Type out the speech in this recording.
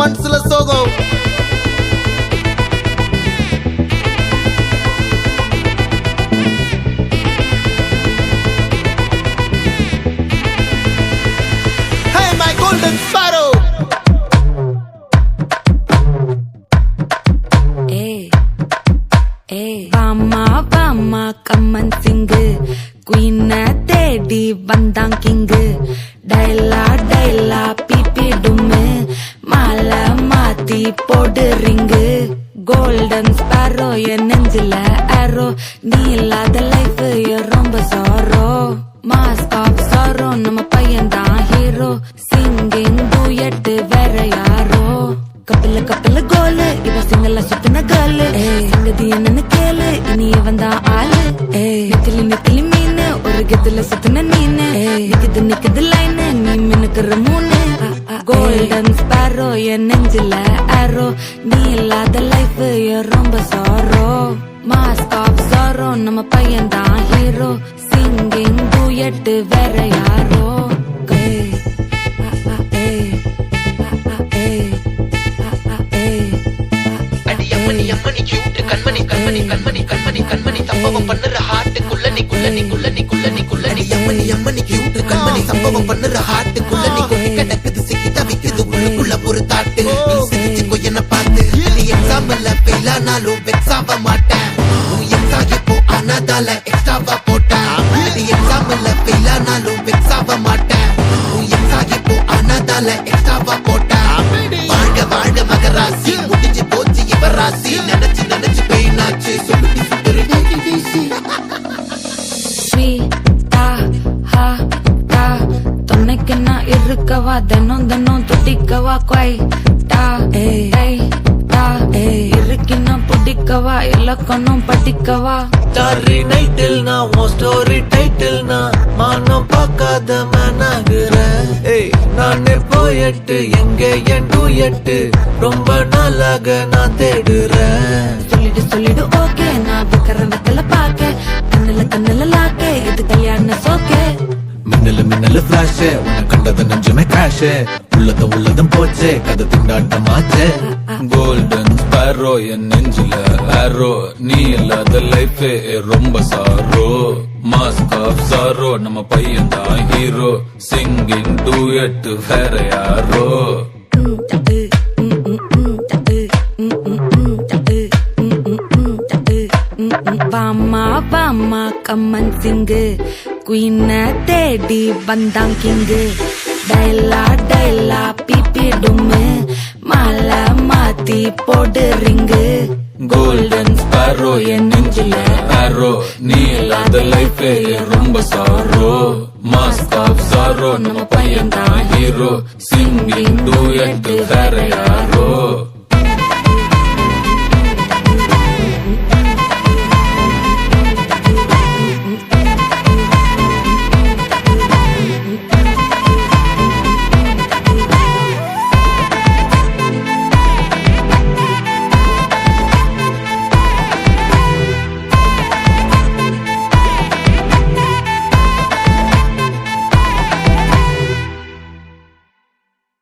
மனசுல சோகம். Hey my golden sparrow. வாமா கம்மன் சிங்கு குயின தேடி வந்தான் கிங்கு டைலா பிபி டும்மு மாலை மாத்தி போடு ரிங்கு கோல்டன் ஸ்பாரோ என் நெஞ்சில ஆரோ நீ இல்லாத லைஃப் ரொம்ப சாரோ மாஸ்க் ஆஃப் சாரோ நம்ம பையன் தான் ஹீரோ சிங்கிங் டூயட் வேற யாரோ கப்பல கோலு இவ சிங்கல்ல சுத்தின கேர்ளு சங்கதி என்னன்னு கேளு இனி இவன் தான் ஆளு நிக்கலி மீனு ஒரு கெத்துல சுத்தின நீனு நிக்குது லைனு நீ மினுக்குற மூணு கோல்டன் ஸ்பாரோ என் நெஞ்சில ஆரோ நீ இல்லாத லைஃப் ரொம்ப சாரோ மாஸ்க் ஆஃப் சாரோ நம்ம பையன் தான் ஹீரோ சிங்கிங் டூயட் வேற யாரோ அம்மணி கியூட் கண்மணி சம்பவம் பண்ணுற ஹார்ட்டுக்குள்ள நீ அம்மணி கியூட் கண்மணி சம்பவம் பண்ணுற ஹார்ட்டுக்குள்ள நீ கொட்டி கிடக்குது சிக்கி தவிக்குது உள்ளுக்குள்ள ஒரு தாட்டு நீ சிரிச்சுக்கோ என்ன பார்த்து நீ எக்ஸாம்பிள் ஃபெயில் ஆனாலும் வெக்ஸ் ஆக மாட்டேன் உன் எக்ஸாம் இப்போ ஆனதால எக்ஸ்ட்ராவா போட்டேன் நீ எக்ஸாம்பிள் ஃபெயில் ஆனாலும் வெக்ஸ் ஆக மாட்டேன் உன் எக்ஸாம் இப்போ ஆனதால எக்ஸ்ட்ராவா போட்டேன் வாழ்க மகராசி முடிஞ்சு போச்சு இவராசி நினைச்சு பெயினாச்சு சொல்லுடி துணைக்கு நான் இருக்கவா தினம் துடிக்கவா இருக்கினா பிடிக்கவா இலக்கணம் படிக்கவா ஸ்டாரி நைட்டில் நான் உன் ஸ்டோரி டைட்டில் நான் மானம் பார்க்காத மேனாகிறேன் நானே போயட்டு எங்க என் டூயட்டு ரொம்ப நாளாக நான் தேடுறேன் சொல்லிடு ஓகே நான் வைக்கிற பாக்க கண்ணுல லாக்கே இது கல்யாண சோக்கே மின்னல பிளாஷ் உன்னை கண்டது நெஞ்சுமே கிராஷ் உள்ளதும் போச்சே கதை திண்டாட்டமாச்சே கோல்டன் ஸ்பாரோ என் நெஞ்சில ஆரோ நீ இல்லாத லைஃப் ரொம்ப சாரோ மாஸ்க் ஆஃப் சாரோ நம்ம பையன் தான் ஹீரோ சிங்கிங் டூயட் வேற யாரோ வாமா கம்மன் சிங்கு குயின தேடி வந்தான் கிங்கு டைலா பிபி டும்மு மாலை மாத்தி போடு ரிங்கு கோல்டன் ஸ்பாரோ என் நெஞ்சில ஆரோ நீ இல்லாத லைஃப் ரொம்ப சாரோ மாஸ்க் ஆஃப் சாரோ நம்ம பையன் தான் ஹீரோ சிங்கிங் டூயட் வேற யாரோ